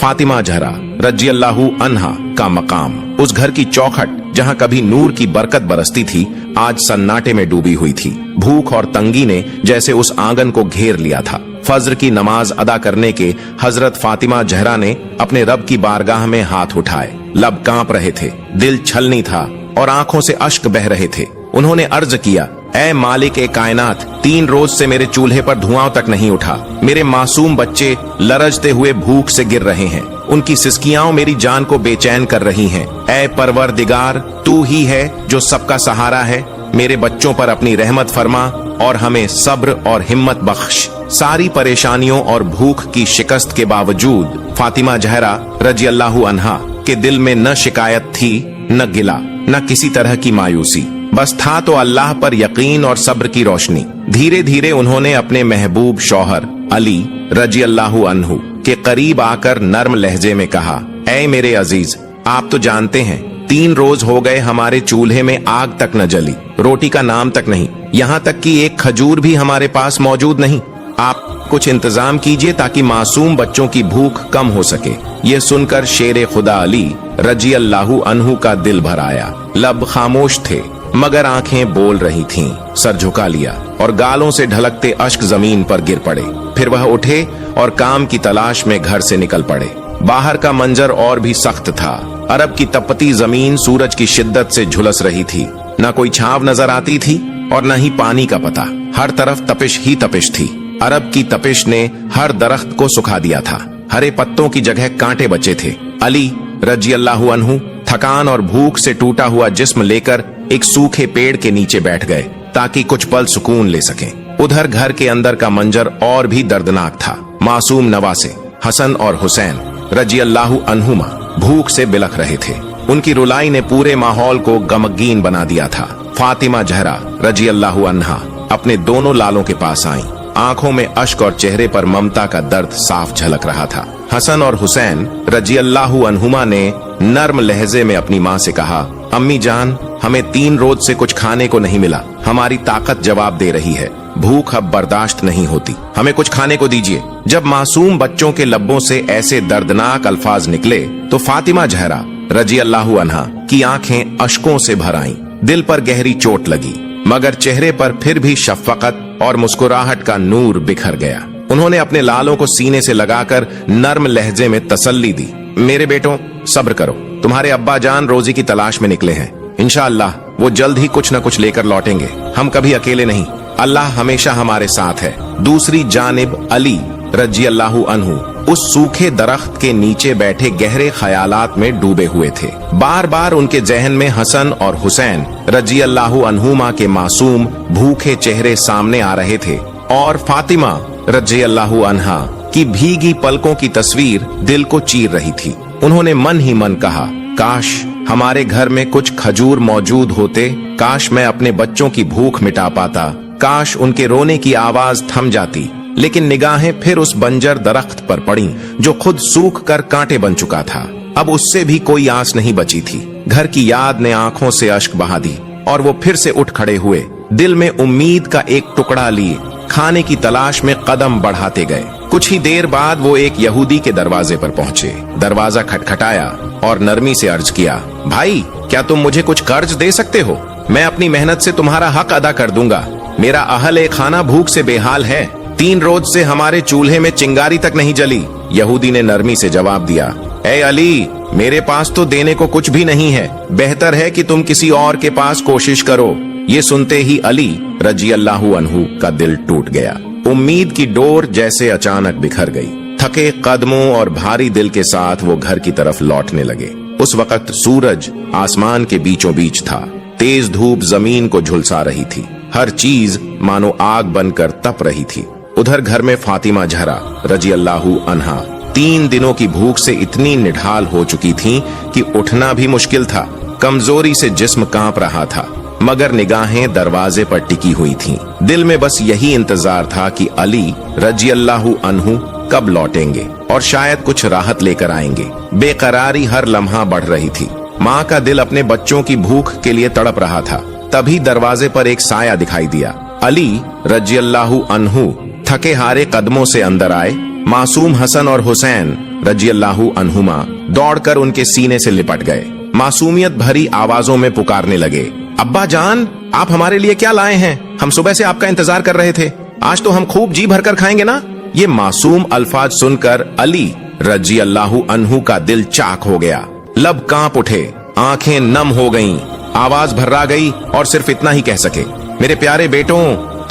फातिमा जहरा रजी अल्लाहु अन्हा का मकाम, उस घर की चौखट जहां कभी नूर की बरकत बरसती थी, आज सन्नाटे में डूबी हुई थी। भूख और तंगी ने जैसे उस आंगन को घेर लिया था। फज्र की नमाज अदा करने के हजरत फातिमा जहरा ने अपने रब की बारगाह में हाथ उठाए। लब कांप रहे थे, दिल छलनी था और आंखों से अश्क बह रहे थे। उन्होंने अर्ज किया, ऐ मालिक ए कायनात, 3 रोज से मेरे चूल्हे पर धुआं तक नहीं उठा। मेरे मासूम बच्चे लरजते हुए भूख से गिर रहे हैं। उनकी सिसकियां मेरी जान को बेचैन कर रही हैं। ऐ परवरदिगार, तू ही है जो सबका सहारा है। मेरे बच्चों पर अपनी रहमत फरमा और हमें सब्र और हिम्मत बख्श। सारी परेशानियों और भूख की शिकस्त के बावजूद फातिमा जहरा रजी अल्लाहु अन्हा के दिल में न शिकायत थी, न गिला, न किसी तरह की मायूसी। बस था तो अल्लाह पर यकीन और सब्र की रोशनी। धीरे धीरे उन्होंने अपने महबूब शौहर अली रजी अल्लाहु अन्हु के करीब आकर नर्म लहजे में कहा, ऐ मेरे अजीज, आप तो जानते हैं 3 रोज हो गए हमारे चूल्हे में आग तक न जली, रोटी का नाम तक नहीं, यहाँ तक कि एक खजूर भी हमारे पास मौजूद नहीं। आप कुछ इंतजाम कीजिए ताकि मासूम बच्चों की भूख कम हो सके। ये सुनकर शेरे खुदा अली रजी अल्लाहु अन्हु का दिल भर आया। लब खामोश थे मगर आंखें बोल रही थीं। सर झुका लिया और गालों से ढलकते अश्क जमीन पर गिर पड़े। फिर वह उठे और काम की तलाश में घर से निकल पड़े। बाहर का मंजर और भी सख्त था। अरब की तपती जमीन सूरज की शिद्दत से झुलस रही थी। न कोई छांव नजर आती थी और न ही पानी का पता। हर तरफ तपिश ही तपिश थी। अरब की तपिश ने हर दरख्त को सुखा दिया था। हरे पत्तों की जगह कांटे बचे थे। अली रजी अल्लाहु अन्हु थकान और भूख से टूटा हुआ जिस्म लेकर एक सूखे पेड़ के नीचे बैठ गए ताकि कुछ पल सुकून ले सकें। उधर घर के अंदर का मंजर और भी दर्दनाक था। मासूम नवासे हसन और हुसैन रजी अल्लाहु अन्हुमा भूख से बिलख रहे थे। उनकी रुलाई ने पूरे माहौल को गमगीन बना दिया था। फातिमा जहरा रजी अल्लाहु अन्हा अपने दोनों लालों के पास आईं। आंखों में अश्क और चेहरे पर ममता का दर्द साफ झलक रहा था। हसन और हुसैन रजी अल्लाहु अन्हुमा ने नर्म लहजे में अपनी माँ से कहा, अम्मी जान, हमें 3 रोज से कुछ खाने को नहीं मिला। हमारी ताकत जवाब दे रही है। भूख अब बर्दाश्त नहीं होती। हमें कुछ खाने को दीजिए। जब मासूम बच्चों के लब्बों से ऐसे दर्दनाक अल्फाज निकले तो फातिमा जहरा रजी अल्लाहु अन्हा की आंखें अश्कों से भर आईं। दिल पर गहरी चोट लगी मगर चेहरे पर फिर भी शफकत और मुस्कुराहट का नूर बिखर गया। उन्होंने अपने लालों को सीने से लगाकर नर्म लहजे में तसल्ली दी, मेरे बेटों, सब्र करो। तुम्हारे अब्बा जान रोजी की तलाश में निकले हैं। इंशाअल्लाह वो जल्द ही कुछ न कुछ लेकर लौटेंगे। हम कभी अकेले नहीं, अल्लाह हमेशा हमारे साथ है। दूसरी जानिब अली रजी अल्लाहु अन्हु उस सूखे दरख्त के नीचे बैठे गहरे ख्यालात में डूबे हुए थे। बार बार उनके जहन में हसन और हुसैन रजी अल्लाहु अन्हुमा के मासूम भूखे चेहरे सामने आ रहे थे और फातिमा रजी अल्लाहु अन्हा की भीगी पलकों की तस्वीर दिल को चीर रही थी। उन्होंने मन ही मन कहा, काश हमारे घर में कुछ खजूर मौजूद होते, काश मैं अपने बच्चों की भूख मिटा पाता, काश उनके रोने की आवाज थम जाती। लेकिन निगाहें फिर उस बंजर दरख्त पर पड़ी जो खुद सूख कर कांटे बन चुका था। अब उससे भी कोई आस नहीं बची थी। घर की याद ने आंखों से अश्क बहा दी और वो फिर से उठ खड़े हुए। दिल में उम्मीद का एक टुकड़ा लिए खाने की तलाश में कदम बढ़ाते गए। कुछ ही देर बाद वो एक यहूदी के दरवाजे पर पहुंचे। दरवाजा खटखटाया और नरमी से अर्ज किया, भाई, क्या तुम मुझे कुछ कर्ज दे सकते हो? मैं अपनी मेहनत से तुम्हारा हक अदा कर दूंगा। मेरा अहल खाना भूख से बेहाल है। 3 रोज से हमारे चूल्हे में चिंगारी तक नहीं जली। यहूदी ने नरमी से जवाब दिया, ए अली, मेरे पास तो देने को कुछ भी नहीं है। बेहतर है कि तुम किसी और के पास कोशिश करो। ये सुनते ही अली रजी अल्लाहु अन्हु का दिल टूट गया। उम्मीद की डोर जैसे अचानक बिखर गई। थके कदमों और भारी दिल के साथ वो घर की तरफ लौटने लगे। उस वक्त सूरज आसमान के बीचों बीच था। तेज धूप जमीन को झुलसा रही थी। हर चीज मानो आग बनकर तप रही थी। उधर घर में फातिमा जहरा रजी अल्लाहु अन्हा 3 दिनों की भूख से इतनी निढाल हो चुकी थीं कि उठना भी मुश्किल था। कमजोरी से जिस्म कांप रहा था मगर निगाहें दरवाजे पर टिकी हुई थीं। दिल में बस यही इंतजार था कि अली रजी अल्लाहु अन्हु कब लौटेंगे और शायद कुछ राहत लेकर आएंगे। बेकरारी हर लम्हा बढ़ रही थी। माँ का दिल अपने बच्चों की भूख के लिए तड़प रहा था। तभी दरवाजे पर एक साया दिखाई दिया। अली रजी अल्लाहु अन्हु थके हारे कदमों से अंदर आए। मासूम हसन और हुसैन रजियल्लाहु अन्हुमा दौड़कर उनके सीने से लिपट गए। मासूमियत भरी आवाजों में पुकारने लगे, अब्बा जान, आप हमारे लिए क्या लाए हैं? हम सुबह से आपका इंतजार कर रहे थे। आज तो हम खूब जी भरकर खाएंगे ना। ये मासूम अल्फाज सुनकर अली रजियल्लाहु अन्हु का दिल चाक हो गया। लब कांप उठे, आंखें नम हो गईं, आवाज भर्रा गई और सिर्फ इतना ही कह सके, मेरे प्यारे बेटों,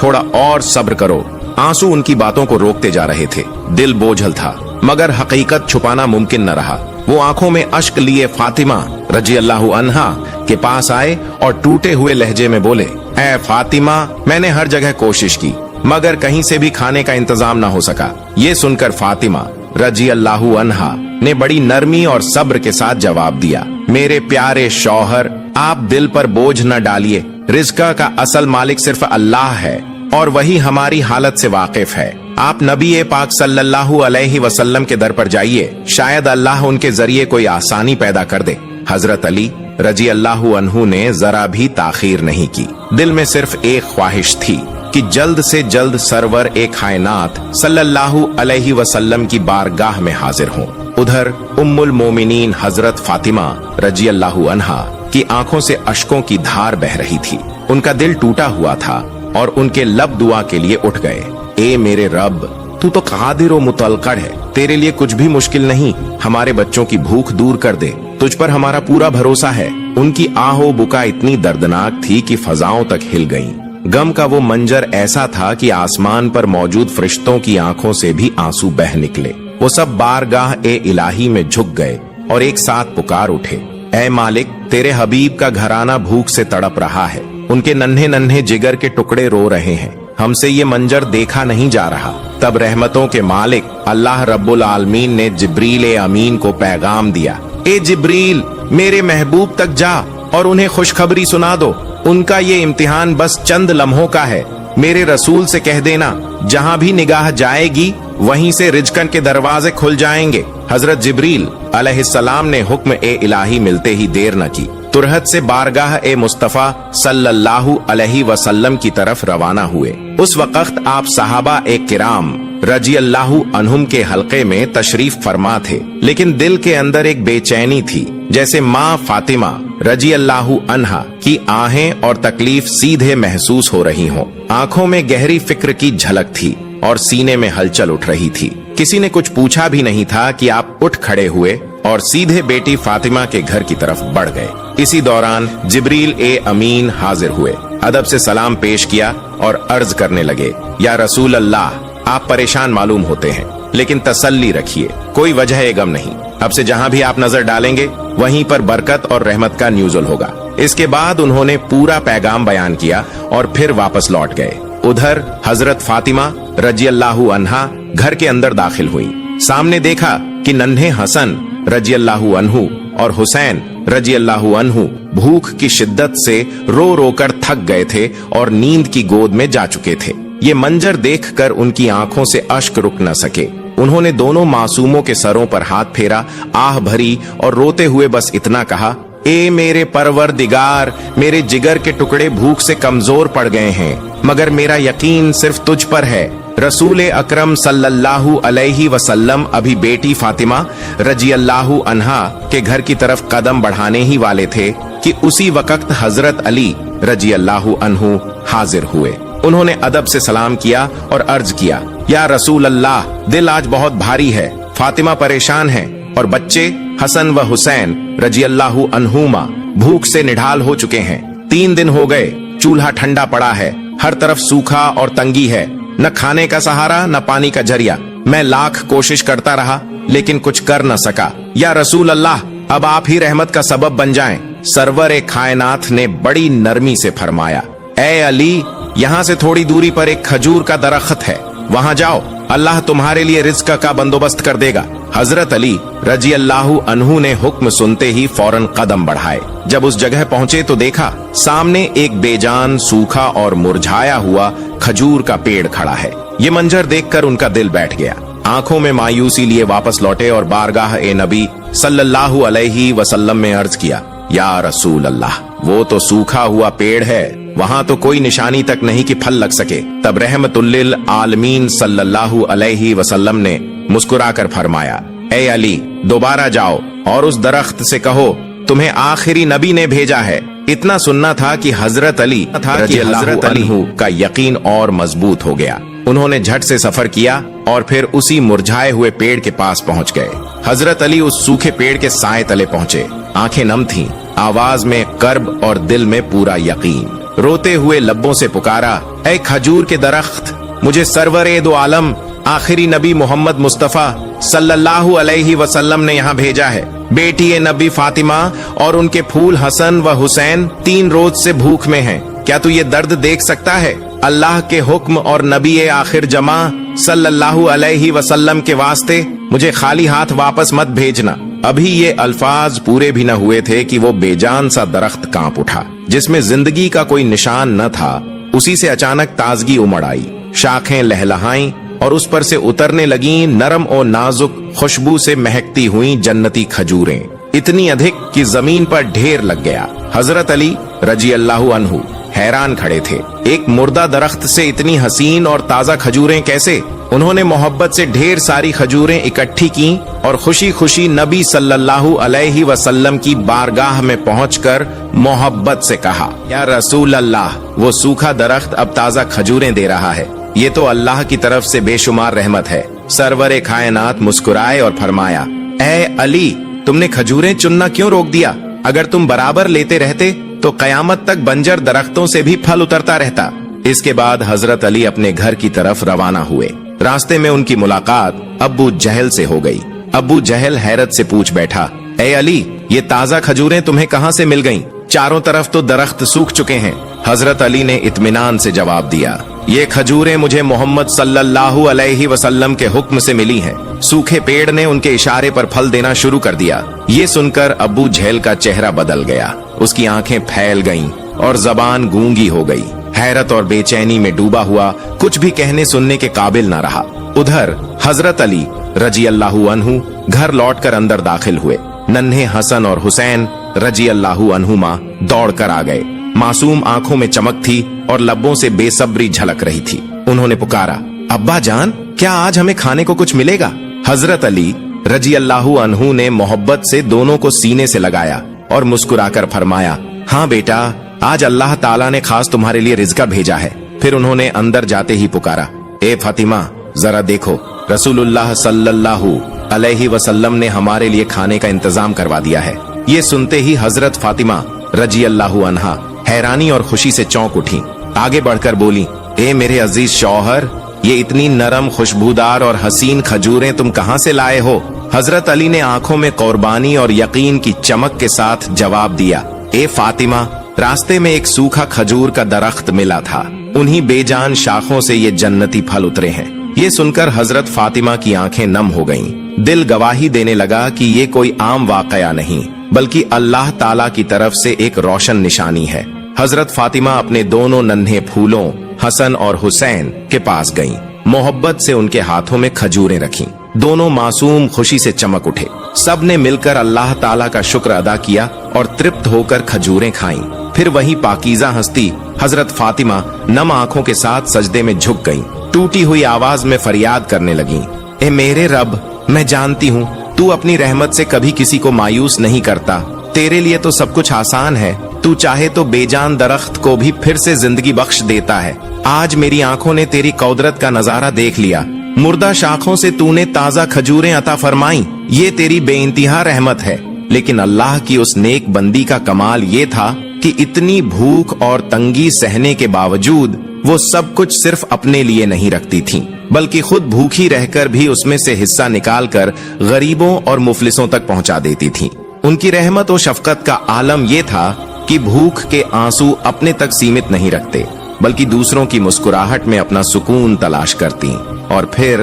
थोड़ा और सब्र करो। आंसू उनकी बातों को रोकते जा रहे थे। दिल बोझल था, मगर हकीकत छुपाना मुमकिन न रहा। वो आंखों में अश्क लिए फातिमा रजियल्लाहु अन्हा के पास आए और टूटे हुए लहजे में बोले, ऐ फातिमा, मैंने हर जगह कोशिश की, मगर कहीं से भी खाने का इंतजाम न हो सका। ये सुनकर फातिमा रजियल्लाहु अन्हा ने बड़ी नरमी और सब्र के साथ जवाब दिया, मेरे प्यारे शौहर, आप दिल पर बोझ न डालिए। रिज़्क़ का असल मालिक सिर्फ अल्लाह है और वही हमारी हालत से वाकिफ है। आप नबी पाक सल्लल्लाहु अलैहि वसल्लम के दर पर जाइए, शायद अल्लाह उनके जरिए कोई आसानी पैदा कर दे। हजरत अली रजियल्लाहु अन्हु ने जरा भी ताखीर नहीं की। दिल में सिर्फ एक ख्वाहिश थी कि जल्द से जल्द सरवर एक कायनात सल्लल्लाहु अलैहि वसल्लम की बारगाह में हाजिर हों। उधर उम्मुल मोमिनीन हजरत फातिमा रजियल्लाहु अन्हा की आंखों से अश्कों की धार बह रही थी। उनका दिल टूटा हुआ था और उनके लब दुआ के लिए उठ गए। ए मेरे रब, तू तो कादिर व मुतलक़िर है, तेरे लिए कुछ भी मुश्किल नहीं। हमारे बच्चों की भूख दूर कर दे, तुझ पर हमारा पूरा भरोसा है। उनकी आहो बुका इतनी दर्दनाक थी कि फजाओं तक हिल गईं। गम का वो मंजर ऐसा था कि आसमान पर मौजूद फरिश्तों की आंखों से भी आंसू बह निकले। वो सब बारगाह ए इलाही में झुक गए और एक साथ पुकार उठे, ऐ मालिक, तेरे हबीब का घराना भूख से तड़प रहा है। उनके नन्हे नन्हे जिगर के टुकड़े रो रहे हैं। हमसे ये मंजर देखा नहीं जा रहा। तब रहमतों के मालिक अल्लाह रब्बुल आलमीन ने जिब्रील ए अमीन को पैगाम दिया, ए जिब्रील, मेरे महबूब तक जा और उन्हें खुशखबरी सुना दो। उनका ये इम्तिहान बस चंद लम्हों का है। मेरे रसूल से कह देना, जहाँ भी निगाह जाएगी वहीं से रिज़्क़न के दरवाजे खुल जाएंगे। हजरत जिब्रील अलैहिस्सलाम ने हुक्म ए इलाही मिलते ही देर न की, तुरहत से बारगाह ए मुस्तफा सल्लल्लाहु अलैहि वसल्लम की तरफ रवाना हुए। उस वक्त आप सहाबा ए किराम रजियल्लाहु अन्हुम के हल्के में तशरीफ फरमा थे, लेकिन दिल के अंदर एक बेचैनी थी, जैसे माँ फातिमा रजियल्लाहु अन्हा की आहें और तकलीफ सीधे महसूस हो रही हों। आंखों में गहरी फिक्र की झलक थी और सीने में हलचल उठ रही थी। किसी ने कुछ पूछा भी नहीं था कि आप उठ खड़े हुए और सीधे बेटी फातिमा के घर की तरफ बढ़ गए। इसी दौरान जिब्रील ए अमीन हाजिर हुए, अदब से सलाम पेश किया और अर्ज करने लगे, या रसूल अल्लाह, आप परेशान मालूम होते हैं, लेकिन तसल्ली रखिए, कोई वजह गम नहीं। अब से जहाँ भी आप नजर डालेंगे वहीं पर बरकत और रहमत का न्यूज़ुल होगा। इसके बाद उन्होंने पूरा पैगाम बयान किया और फिर वापस लौट गए। उधर हजरत फातिमा रजियल्लाहु अन्हा घर के अंदर दाखिल हुई। सामने देखा कि नन्हे हसन रजियल्लाहु अन्हु और हुसैन रजियल्लाहु अन्हु भूख की शिद्दत से रो रो कर थक गए थे और नींद की गोद में जा चुके थे। ये मंजर देखकर उनकी आंखों से अश्क रुक न सके। उन्होंने दोनों मासूमों के सरों पर हाथ फेरा, आह भरी और रोते हुए बस इतना कहा, ए मेरे परवरदिगार, मेरे जिगर के टुकड़े भूख से कमजोर पड़ गए हैं, मगर मेरा यकीन सिर्फ तुझ पर है। रसूल अकरम सल्लल्लाहु अलैहि वसल्लम अभी बेटी फातिमा रजियल्लाहु अन्हा के घर की तरफ कदम बढ़ाने ही वाले थे कि उसी वक्त हजरत अली रजियल्लाहु अन्हु हाजिर हुए। उन्होंने अदब से सलाम किया और अर्ज किया, या रसूल अल्लाह, दिल आज बहुत भारी है। फातिमा परेशान है और बच्चे हसन व हुसैन रजियल्लाहु अन्हुमा भूख से निढाल हो चुके हैं। 3 दिन हो गए, चूल्हा ठंडा पड़ा है, हर तरफ सूखा और तंगी है, न खाने का सहारा न पानी का जरिया। मैं लाख कोशिश करता रहा लेकिन कुछ कर न सका। या रसूल अल्लाह, अब आप ही रहमत का सबब बन जाएं। सरवर ए कायनात ने बड़ी नरमी से फरमाया, ए अली, यहाँ से थोड़ी दूरी पर एक खजूर का दरख्त है, वहाँ जाओ, अल्लाह तुम्हारे लिए रिज़्क़ का बंदोबस्त कर देगा। हजरत अली रजियल्लाहु अन्हु ने हुक्म सुनते ही फौरन कदम बढ़ाए। जब उस जगह पहुंचे तो देखा सामने एक बेजान, सूखा और मुरझाया हुआ खजूर का पेड़ खड़ा है। ये मंजर देखकर उनका दिल बैठ गया। आंखों में मायूसी लिए वापस लौटे और बारगाह ए नबी सल्लल्लाहु अलैहि वसल्लम में अर्ज किया, या रसूल अल्लाह, वो तो सूखा हुआ पेड़ है, वहाँ तो कोई निशानी तक नहीं कि फल लग सके। तब रहमतुल्लिल आलमीन सल्लल्लाहु अलैहि वसल्लम ने मुस्कुराकर फरमाया, ए अली, दोबारा जाओ और उस दरख्त से कहो तुम्हें आखिरी नबी ने भेजा है। इतना सुनना था कि हजरत अली का यकीन और मजबूत हो गया। उन्होंने झट से सफर किया और फिर उसी मुरझाए हुए पेड़ के पास पहुंच गए। हजरत अली उस सूखे पेड़ के साए तले पहुंचे। आंखें नम थीं, आवाज में कर्ब और दिल में पूरा यकीन। रोते हुए लब्बों से पुकारा, ऐ खजूर के दरख्त, मुझे सरवरे दो आलम आखिरी नबी मोहम्मद मुस्तफा सल्लल्लाहु अलैहि वसल्लम ने यहाँ भेजा है। बेटी नबी फातिमा और उनके फूल हसन व हुसैन 3 रोज से भूख में हैं। क्या तू ये दर्द देख सकता है? अल्लाह के हुक्म और नबी आखिर जमा सल्लल्लाहु अलैहि वसल्लम के वास्ते मुझे खाली हाथ वापस मत भेजना। अभी ये अल्फाज पूरे भी न हुए थे कि वो बेजान सा दरख्त कांप उठा, जिसमें जिंदगी का कोई निशान न था। उसी से अचानक ताजगी उमड़ आई, शाखें लहलहाईं और उस पर से उतरने लगी नरम और नाजुक खुशबू से महकती हुई जन्नती खजूरें, इतनी अधिक कि जमीन पर ढेर लग गया। हजरत अली रजी अल्लाहु अन्हु हैरान खड़े थे। एक मुर्दा दरख्त से इतनी हसीन और ताजा खजूरें कैसे? उन्होंने मोहब्बत से ढेर सारी खजूरें इकट्ठी की और खुशी खुशी नबी सल्लल्लाहु अलैहि वसल्लम की बारगाह में पहुंचकर मोहब्बत से कहा, या रसूल अल्लाह, वो सूखा दरख्त अब ताजा खजूरें दे रहा है। ये तो अल्लाह की तरफ से बेशुमार रहमत है। सरवरे कायनात मुस्कुराए और फरमाया, ऐ अली, तुमने खजूरें चुनना क्यों रोक दिया? अगर तुम बराबर लेते रहते तो कयामत तक बंजर दरख्तों से भी फल उतरता रहता। इसके बाद हजरत अली अपने घर की तरफ रवाना हुए। रास्ते में उनकी मुलाकात अब्बू जहल से हो गई। अब्बू जहल हैरत से पूछ बैठा, ए अली, ये ताजा खजूरें तुम्हें कहां से मिल गईं? चारों तरफ तो दरख्त सूख चुके हैं। हजरत अली ने इत्मीनान से जवाब दिया, ये खजूरें मुझे मोहम्मद सल्लल्लाहु अलैहि वसल्लम के हुक्म से मिली हैं। सूखे पेड़ ने उनके इशारे पर फल देना शुरू कर दिया। ये सुनकर अब्बू जहल का चेहरा बदल गया। उसकी आंखें फैल गईं और जबान गूंगी हो गई। हैरत और बेचैनी में डूबा हुआ कुछ भी कहने सुनने के काबिल न रहा। उधर हजरत अली रजी अल्लाहु अन्हु घर लौटकर अंदर दाखिल हुए। नन्हे हसन और हुसैन रजी अल्लाहु अन्हुमा दौड़ कर आ गए। मासूम आंखों में चमक थी और लब्बों से बेसब्री झलक रही थी। उन्होंने पुकारा, अब्बा जान, क्या आज हमें खाने को कुछ मिलेगा? हजरत अली रजी अल्लाहु अन्हु ने मोहब्बत से दोनों को सीने से लगाया और मुस्कुराकर फरमाया, हाँ बेटा, आज अल्लाह ताला ने खास तुम्हारे लिए रिज़्क़ भेजा है। फिर उन्होंने अंदर जाते ही पुकारा, ए फातिमा, जरा देखो, रसूलुल्लाह सल्लल्लाहु अलैहि वसल्लम ने हमारे लिए खाने का इंतजाम करवा दिया है। ये सुनते ही हजरत फातिमा रजी अल्लाहु अन्हा हैरानी और खुशी से चौंक उठी। आगे बढ़कर बोली, ए मेरे अजीज शौहर, ये इतनी नरम, खुशबूदार और हसीन खजूरें तुम कहां से लाए हो? हजरत अली ने आंखों में कुर्बानी और यकीन की चमक के साथ जवाब दिया, ए फातिमा, रास्ते में एक सूखा खजूर का दरख्त मिला था। उन्हीं बेजान शाखों से ये जन्नती फल उतरे हैं। ये सुनकर हजरत फातिमा की आंखें नम हो गईं। दिल गवाही देने लगा कि ये कोई आम वाकया नहीं, बल्कि अल्लाह ताला की तरफ से एक रोशन निशानी है। हजरत फातिमा अपने दोनों नन्हे फूलों हसन और हुसैन के पास गईं। मोहब्बत से उनके हाथों में खजूरें रखीं। दोनों मासूम खुशी से चमक उठे। सब ने मिलकर अल्लाह ताला का शुक्र अदा किया और तृप्त होकर खजूरें खाईं। फिर वही पाकीज़ा हस्ती हजरत फातिमा नम आंखों के साथ सजदे में झुक गईं। टूटी हुई आवाज में फरियाद करने लगीं, ए मेरे रब, मैं जानती हूँ तू अपनी रहमत से कभी किसी को मायूस नहीं करता। तेरे लिए तो सब कुछ आसान है। तू चाहे तो बेजान दरख्त को भी फिर से जिंदगी बख्श देता है। आज मेरी आंखों ने तेरी कौदरत का नजारा देख लिया। मुर्दा शाखों से तूने ताजा खजूरें अता फरमाई। ये तेरी बेइंतहा रहमत है। लेकिन अल्लाह की उस नेक बंदी का कमाल ये था कि इतनी भूख और तंगी सहने के बावजूद वो सब कुछ सिर्फ अपने लिए नहीं रखती थीं, बल्कि खुद भूखी रहकर भी उसमें से हिस्सा निकालकर गरीबों और मुफलिसों तक पहुंचा देती थीं। उनकी रहमत और शफकत का आलम ये था कि भूख के आंसू अपने तक सीमित नहीं रखते, बल्कि दूसरों की मुस्कुराहट में अपना सुकून तलाश करती। और फिर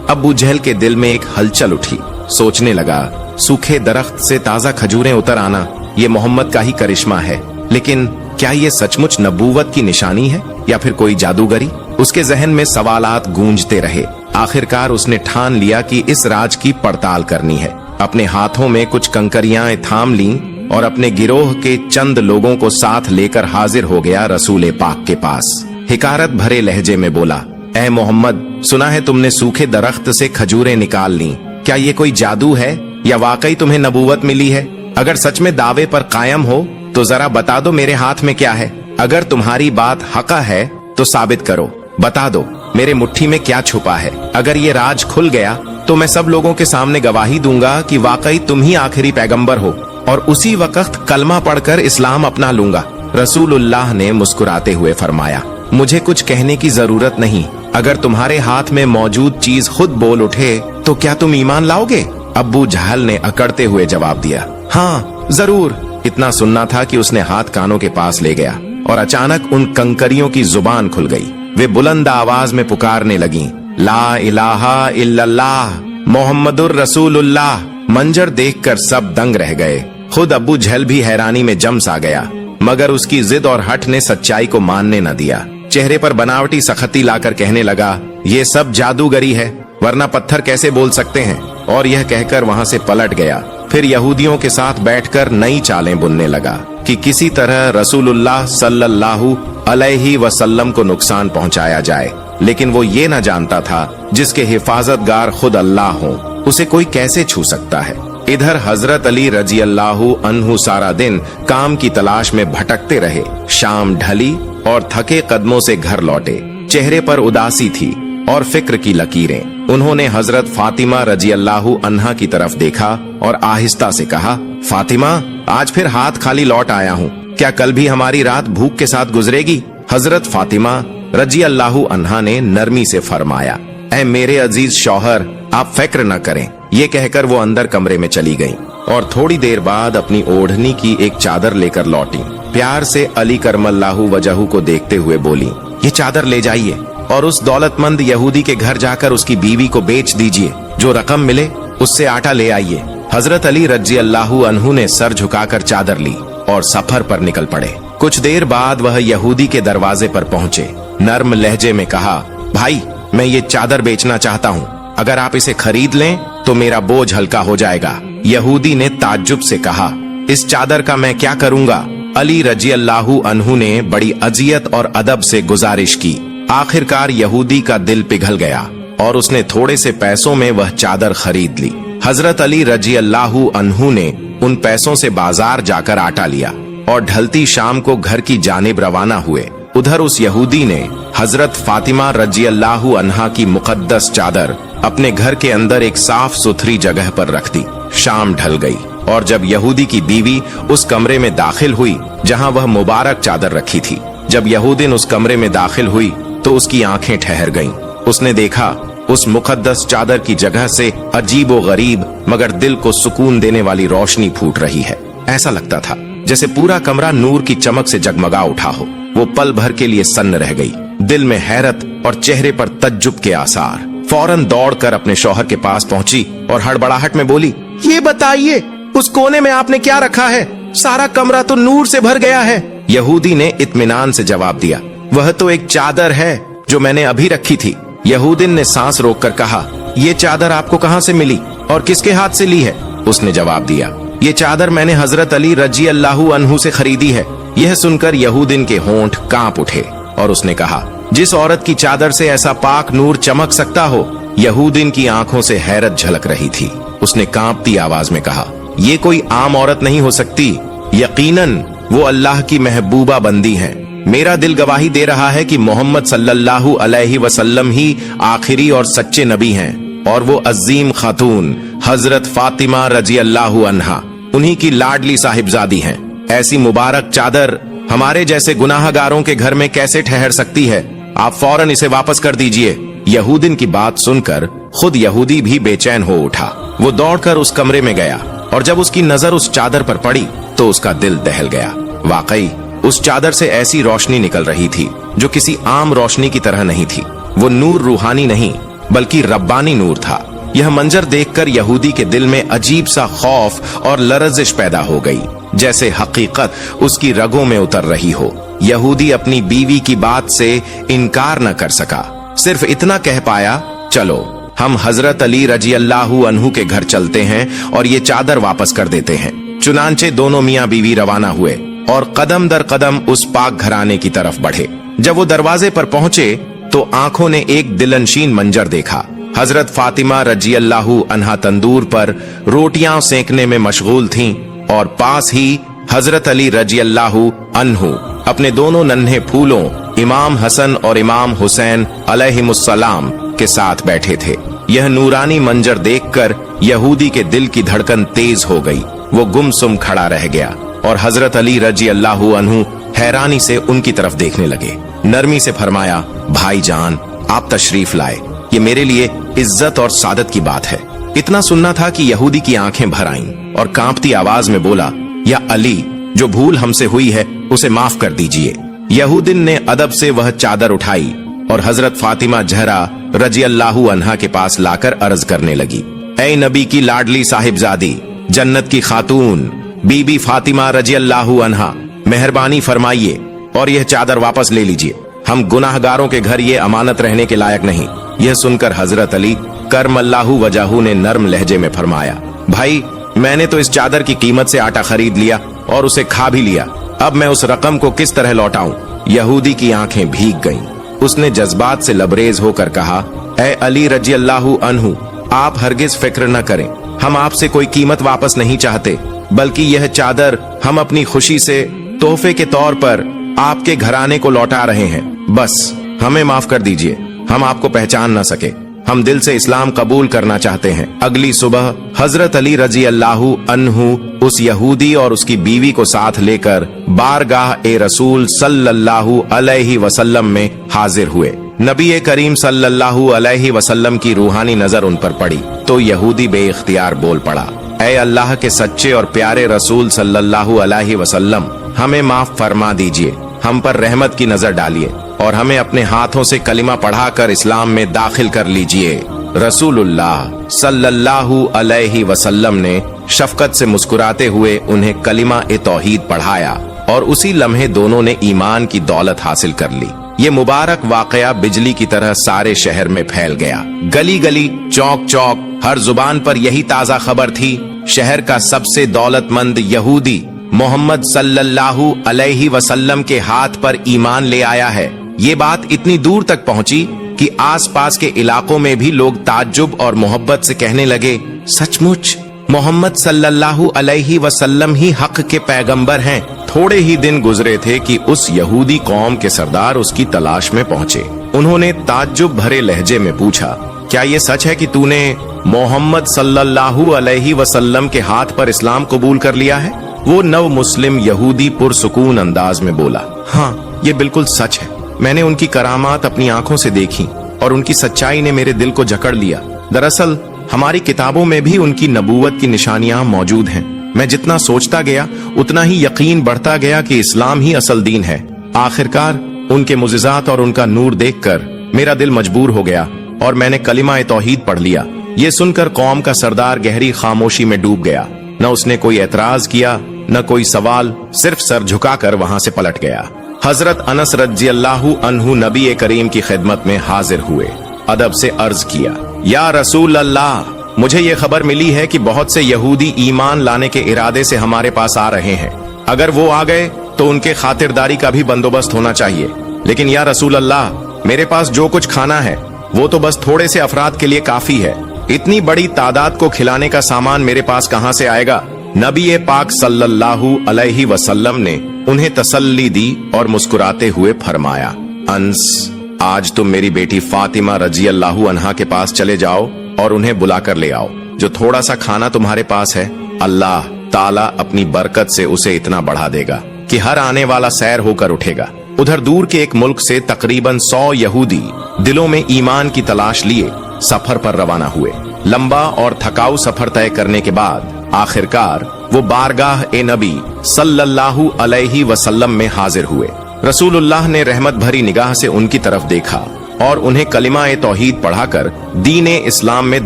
अब्बू जहल के दिल में एक हलचल उठी। सोचने लगा, सूखे दरख्त से ताजा खजूरें उतर आना ये मोहम्मद का ही करिश्मा है, लेकिन क्या ये सचमुच नबूवत की निशानी है या फिर कोई जादूगरी? उसके जहन में सवालात गूंजते रहे। आखिरकार उसने ठान लिया कि इस राज की पड़ताल करनी है। अपने हाथों में कुछ कंकरियां थाम लीं और अपने गिरोह के चंद लोगों को साथ लेकर हाजिर हो गया रसूल पाक के पास। हिकारत भरे लहजे में बोला, ए मोहम्मद, सुना है तुमने सूखे दरख्त से खजूरें निकाल लीं। क्या ये कोई जादू है या वाकई तुम्हें नबूवत मिली है? अगर सच में दावे पर कायम हो तो जरा बता दो मेरे हाथ में क्या है। अगर तुम्हारी बात हक़ है तो साबित करो, बता दो मेरे मुट्ठी में क्या छुपा है। अगर ये राज खुल गया तो मैं सब लोगों के सामने गवाही दूंगा कि वाकई तुम ही आखिरी पैगंबर हो, और उसी वक्त कलमा पढ़कर इस्लाम अपना लूंगा। रसूलुल्लाह ने मुस्कुराते हुए फरमाया, मुझे कुछ कहने की जरूरत नहीं। अगर तुम्हारे हाथ में मौजूद चीज खुद बोल उठे तो क्या तुम ईमान लाओगे? अब्बू जहल ने अकड़ते हुए जवाब दिया, हाँ जरूर। इतना सुनना था कि उसने हाथ कानों के पास ले गया और अचानक उन कंकरियों की जुबान खुल गई। वे बुलंद आवाज में पुकारने लगीं, ला इलाहा इल्लल्लाह मोहम्मदुर रसूलुल्लाह। मंजर देखकर सब दंग रह गए। खुद अब्बू जहल भी हैरानी में जम सा गया, मगर उसकी जिद और हठ ने सच्चाई को मानने न दिया। चेहरे पर बनावटी सख्ती लाकर कहने लगा, ये सब जादूगरी है, वरना पत्थर कैसे बोल सकते हैं? और यह कहकर वहां से पलट गया। फिर यहूदियों के साथ बैठकर नई चालें बुनने लगा कि किसी तरह रसूलुल्लाह सल्लल्लाहु अलैहि वसल्लम को नुकसान पहुंचाया जाए। लेकिन वो ये न जानता था जिसके हिफाजतगार खुद अल्लाह हो, उसे कोई कैसे छू सकता है। इधर हजरत अली रजी अल्लाहु अन्हु सारा दिन काम की तलाश में भटकते रहे। शाम ढली और थके कदमों से घर लौटे। चेहरे पर उदासी थी और फिक्र की लकीरें। उन्होंने हजरत फातिमा रजी अल्लाहु अन्हा की तरफ देखा और आहिस्ता से कहा, फातिमा, आज फिर हाथ खाली लौट आया हूँ, क्या कल भी हमारी रात भूख के साथ गुजरेगी? हजरत फातिमा रजी अल्लाहु अन्हा ने नरमी से फरमाया, ऐ मेरे अजीज शौहर, आप फिक्र न करें। ये कहकर वो अंदर कमरे में चली गईं और थोड़ी देर बाद अपनी ओढ़नी की एक चादर लेकर लौटी। प्यार से अली करमल्लाहु वजहू को देखते हुए बोली, ये चादर ले जाइए और उस दौलतमंद यहूदी के घर जाकर उसकी बीवी को बेच दीजिए। जो रकम मिले उससे आटा ले आइए। हजरत अली रजी अल्लाहु अन्हु ने सर झुकाकर चादर ली और सफर पर निकल पड़े। कुछ देर बाद वह यहूदी के दरवाजे पर पहुंचे। नर्म लहजे में कहा, भाई, मैं ये चादर बेचना चाहता हूँ, अगर आप इसे खरीद लें तो मेरा बोझ हल्का हो जाएगा। यहूदी ने ताज्जुब से कहा, इस चादर का मैं क्या करूंगा? अली रजी अल्लाहु अन्हु ने बड़ी अजियत और अदब से गुजारिश की। आखिरकार यहूदी का दिल पिघल गया और उसने थोड़े से पैसों में वह चादर खरीद ली। हजरत अली रजी अल्लाहु अन्हु ने उन पैसों से बाजार जाकर आटा लिया और ढलती शाम को घर की जानिब रवाना हुए। उधर उस यहूदी ने हजरत फातिमा रजी अल्लाहु अन्हा की मुकद्दस चादर अपने घर के अंदर एक साफ सुथरी जगह पर रख दी। शाम ढल गई और जब यहूदी की बीवी उस कमरे में दाखिल हुई जहां वह मुबारक चादर रखी थी, जब यहूदीन उस कमरे में दाखिल हुई तो उसकी आंखें ठहर गईं। उसने देखा उस मुकद्दस चादर की जगह से अजीब व गरीब मगर दिल को सुकून देने वाली रोशनी फूट रही है। ऐसा लगता था जैसे पूरा कमरा नूर की चमक से जगमगा उठा हो। वो पल भर के लिए सन्न रह गई, दिल में हैरत और चेहरे पर तज्जुब के आसार। फौरन दौड़कर अपने शौहर के पास पहुंची और हड़बड़ाहट में बोली, ये बताइए, उस कोने में आपने क्या रखा है? सारा कमरा तो नूर से भर गया है। यहूदी ने इत्मीनान से जवाब दिया, वह तो एक चादर है जो मैंने अभी रखी थी। यहूदीन ने सांस रोककर कहा, ये चादर आपको कहां से मिली और किसके हाथ से ली है? उसने जवाब दिया, ये चादर मैंने हजरत अली रजी अल्लाहु अन्हु से खरीदी है। यह सुनकर यहूदीन के होंठ कांप उठे और उसने कहा, जिस औरत की चादर से ऐसा पाक नूर चमक सकता हो? यहूदीन की आंखों से हैरत झलक रही थी। उसने कांपती आवाज में कहा, ये कोई आम औरत नहीं हो सकती, यकीनन वो अल्लाह की महबूबा बंदी है। मेरा दिल गवाही दे रहा है कि मोहम्मद सल्लल्लाहु अलैहि वसल्लम ही आखिरी और सच्चे नबी हैं और वो अजीम खातून हजरत फातिमा रजी अल्लाहु अन्हा उन्हीं की लाडली साहिबजादी हैं। ऐसी मुबारक चादर हमारे जैसे गुनाहगारों के घर में कैसे ठहर सकती है? आप फौरन इसे वापस कर दीजिए। यहूदीन की बात सुनकर खुद यहूदी भी बेचैन हो उठा। वो दौड़कर उस कमरे में गया और जब उसकी नजर उस चादर पर पड़ी तो उसका दिल दहल गया। वाकई उस चादर से ऐसी रोशनी निकल रही थी जो किसी आम रोशनी की तरह नहीं थी। वो नूर रूहानी नहीं बल्कि रब्बानी नूर था। यह मंजर देखकर यहूदी के दिल में अजीब सा खौफ और लरजिश पैदा हो गई, जैसे हकीकत उसकी रगों में उतर रही हो। यहूदी अपनी बीवी की बात से इनकार न कर सका, सिर्फ इतना कह पाया, चलो हम हजरत अली रजी अल्लाहु अन्हु के घर चलते हैं और ये चादर वापस कर देते हैं। चुनांचे दोनों मियाँ बीवी रवाना हुए और कदम दर कदम उस पाक घराने की तरफ बढ़े। जब वो दरवाजे पर पहुंचे तो आंखों ने एक दिलनशीन मंजर देखा। हजरत फातिमा रजी अल्लाहु अन्हा तंदूर पर रोटियां सेकने में मशगूल थीं और पास ही हजरत अली रजी अल्लाहु अन्हु अपने दोनों नन्हे फूलों इमाम हसन और इमाम हुसैन अलैहिमुस्सलाम के साथ बैठे थे। यह नूरानी मंजर देखकर यहूदी के दिल की धड़कन तेज हो गई। वो गुमसुम खड़ा रह गया और हजरत अली रजी अल्लाहु अन्हु हैरानी से उनकी तरफ देखने लगे। नरमी से फरमाया, भाईजान आप तशरीफ लाए, ये मेरे लिए इज्जत और सादत की बात है। इतना सुनना था कि यहूदी की आंखें भर आईं और कांपती आवाज में बोला, या अली, जो भूल हमसे हुई है उसे माफ कर दीजिए। यहूदिन ने अदब से वह चादर उठाई और हजरत फातिमा जहरा रजी अल्लाहु अन्हा के पास लाकर अर्ज करने लगी, ऐ नबी की लाडली साहिबजादी, जन्नत की खातून बीबी फातिमा रजी अल्लाहु अन्हा, मेहरबानी फरमाइए और यह चादर वापस ले लीजिए। हम गुनाहगारों के घर ये अमानत रहने के लायक नहीं। यह सुनकर हजरत अली करमल्लाहु वजहू ने नर्म लहजे में फरमाया, भाई मैंने तो इस चादर की कीमत से आटा खरीद लिया और उसे खा भी लिया, अब मैं उस रकम को किस तरह लौटाऊं। यहूदी की आंखें भीग गईं। उसने जज्बात से लबरेज होकर कहा, ऐ अली रजी अल्लाहु अन्हु, आप हरगिज फिक्र न करें, हम आपसे कोई कीमत वापस नहीं चाहते, बल्कि यह चादर हम अपनी खुशी से तोहफे के तौर पर आपके घराने को लौटा रहे हैं। बस हमें माफ कर दीजिए, हम आपको पहचान न सके, हम दिल से इस्लाम कबूल करना चाहते हैं। अगली सुबह हजरत अली रजी अल्लाहु अन्हु उस यहूदी और उसकी बीवी को साथ लेकर बारगाह ए रसूल सल्लल्लाहु अलैहि वसल्लम में हाजिर हुए। नबी करीम सल्लल्लाहु अलैहि वसल्लम की रूहानी नजर उन पर पड़ी तो यहूदी बेइख्तियार बोल पड़ा, ऐ अल्लाह के सच्चे और प्यारे रसूल सल्लल्लाहु अलैहि वसल्लम, हमें माफ फरमा दीजिए, हम पर रहमत की नजर डालिए और हमें अपने हाथों से कलिमा पढ़ाकर इस्लाम में दाखिल कर लीजिए। रसूलुल्लाह सल्लल्लाहु अलैहि वसल्लम ने शफकत से मुस्कुराते हुए उन्हें कलिमा ए तौहीद पढ़ाया और उसी लम्हे दोनों ने ईमान की दौलत हासिल कर ली। ये मुबारक वाकया बिजली की तरह सारे शहर में फैल गया। गली गली, चौक चौक, हर जुबान पर यही ताजा खबर थी, शहर का सबसे दौलतमंद यहूदी मोहम्मद सल्लल्लाहु अलैहि वसल्लम के हाथ पर ईमान ले आया है। ये बात इतनी दूर तक पहुंची कि आसपास के इलाकों में भी लोग ताज्जुब और मोहब्बत से कहने लगे, सचमुच मोहम्मद सल्लल्लाहु अलैहि वसल्लम ही हक के पैगंबर हैं। थोड़े ही दिन गुजरे थे कि उस यहूदी कौम के सरदार उसकी तलाश में पहुंचे। उन्होंने ताज्जुब भरे लहजे में पूछा, क्या ये सच है कि तूने मोहम्मद सल्लल्लाहु अलैहि वसल्लम के हाथ पर इस्लाम कबूल कर लिया है? वो नव मुस्लिम यहूदी पुरसुकून अंदाज में बोला, हाँ ये बिल्कुल सच है, मैंने उनकी करामात अपनी आंखों से देखी और उनकी सच्चाई ने मेरे दिल को जकड़ लिया। दरअसल हमारी किताबों में भी उनकी नबूवत की निशानियां मौजूद हैं। मैं जितना सोचता गया उतना ही यकीन बढ़ता गया कि इस्लाम ही असल दीन है। आखिरकार उनके मुजिजात और उनका नूर देखकर मेरा दिल मजबूर हो गया और मैंने कलिमा ए तौहीद पढ़ लिया। ये सुनकर कौम का सरदार गहरी खामोशी में डूब गया। न उसने कोई एतराज किया, न कोई सवाल, सिर्फ सर झुकाकर वहां से पलट गया। हजरत अनस रजी अल्लाहु अन्हु नबी करीम की खिदमत में हाजिर हुए। अदब से अर्ज किया, या रसूल अल्लाह, मुझे ये खबर मिली है कि बहुत से यहूदी ईमान लाने के इरादे से हमारे पास आ रहे हैं। अगर वो आ गए तो उनके खातिरदारी का भी बंदोबस्त होना चाहिए। लेकिन या रसूल अल्लाह, मेरे पास जो कुछ खाना है वो तो बस थोड़े से अफराद के लिए काफी है। इतनी बड़ी तादाद को खिलाने का सामान मेरे पास कहां से आएगा? नबी पाक सल्लल्लाहु अलैहि वसल्लम ने उन्हें तसल्ली दी और मुस्कुराते हुए फरमाया, अंस, आज तुम मेरी बेटी फातिमा रजी अल्लाहु अन्हा के पास चले जाओ और उन्हें बुलाकर ले आओ। जो थोड़ा सा खाना तुम्हारे पास है, अल्लाह ताला अपनी बरकत से उसे इतना बढ़ा देगा कि हर आने वाला सैर होकर उठेगा। उधर दूर के एक मुल्क से तकरीबन 100 यहूदी दिलों में ईमान की तलाश लिए सफर पर रवाना हुए। लंबा और थकाऊ सफर तय करने के बाद आखिरकार वो बारगाह ए नबी सल्लल्लाहु अलैहि वसल्लम में हाजिर हुए। रसूलुल्लाह ने रहमत भरी निगाह से उनकी तरफ देखा और उन्हें कलिमा ए तौहीद पढ़ाकर दीने इस्लाम में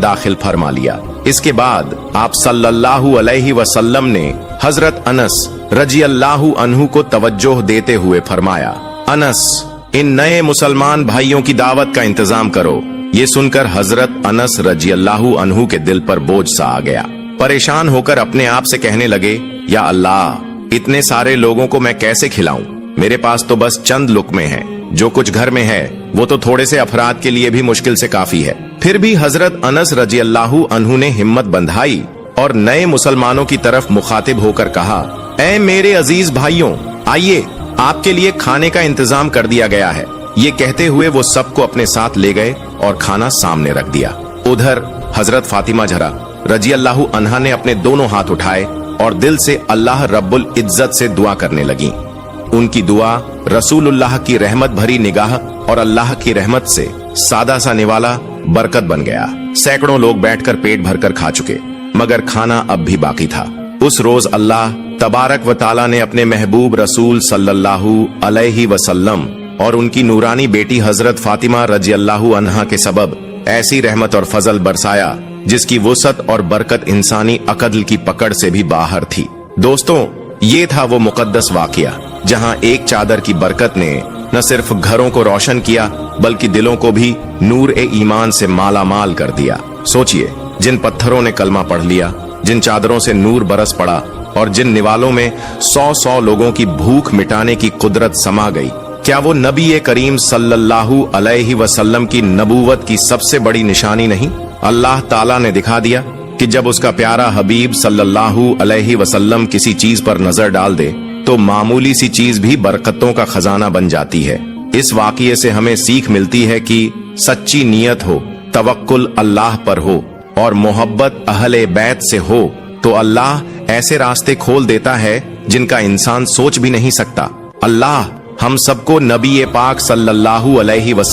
दाखिल फरमा लिया। इसके बाद आप सल्लल्लाहु अलैहि वसल्लम ने हजरत अनस रजी अल्लाहु अन्हु को तवज्जोह देते हुए फरमाया, अनस, इन नए मुसलमान भाइयों की दावत का इंतजाम करो। ये सुनकर हजरत अनस रजी अल्लाहु अन्हु के दिल पर बोझ सा आ गया। परेशान होकर अपने आप से कहने लगे, या अल्लाह, इतने सारे लोगों को मैं कैसे खिलाऊं? मेरे पास तो बस चंद लुकमे हैं। जो कुछ घर में है वो तो थोड़े से अफराद के लिए भी मुश्किल से काफी है। फिर भी हजरत अनस रजी अल्लाहु अन्हु ने हिम्मत बंधाई और नए मुसलमानों की तरफ मुखातिब होकर कहा, ऐ मेरे अजीज भाइयों, आइए आपके लिए खाने का इंतजाम कर दिया गया है। ये कहते हुए वो सबको अपने साथ ले गए और खाना सामने रख दिया। उधर हजरत फातिमा जहरा रजी अल्लाहु अन्हा ने अपने दोनों हाथ उठाए और दिल से अल्लाह रब्बुल इज्जत से दुआ करने लगी। उनकी दुआ रसूलुल्लाह की रहमत भरी निगाह और अल्लाह की रहमत से सादा सा निवाला बरकत बन गया। सैकड़ों लोग बैठकर पेट भरकर खा चुके, मगर खाना अब भी बाकी था। उस रोज अल्लाह तबारक व ताला ने अपने महबूब रसूल सल्लल्लाहु अलैहि वसल्लम और उनकी नूरानी बेटी हजरत फातिमा रजी अल्लाहु अन्हा के सबब ऐसी रहमत और फजल बरसाया जिसकी वुसअत और बरकत इंसानी अकल की पकड़ से भी बाहर थी। दोस्तों, ये था वो मुकद्दस वाकया जहां एक चादर की बरकत ने न सिर्फ घरों को रोशन किया बल्कि दिलों को भी नूर ए ईमान से माला माल कर दिया। सोचिए, जिन पत्थरों ने कलमा पढ़ लिया, जिन चादरों से नूर बरस पड़ा और जिन निवालों में 100 लोगों की भूख मिटाने की कुदरत समा गई, क्या वो नबी करीम सल्लल्लाहु अलैहि वसल्लम की नबूवत की सबसे बड़ी निशानी नहीं? अल्लाह ताला ने दिखा दिया कि जब उसका प्यारा हबीब सल्लल्लाहु अलैहि वसल्लम किसी चीज पर नजर डाल दे तो मामूली सी चीज भी बरकतों का खजाना बन जाती है। इस वाकये से हमें सीख मिलती है कि सच्ची नीयत हो, तवक्कुल अल्लाह पर हो और मोहब्बत अहले बैत से हो तो अल्लाह ऐसे रास्ते खोल देता है जिनका इंसान सोच भी नहीं सकता। अल्लाह हम सबको नबी पाक सल्लल्लाहु अलैहि वसल्लम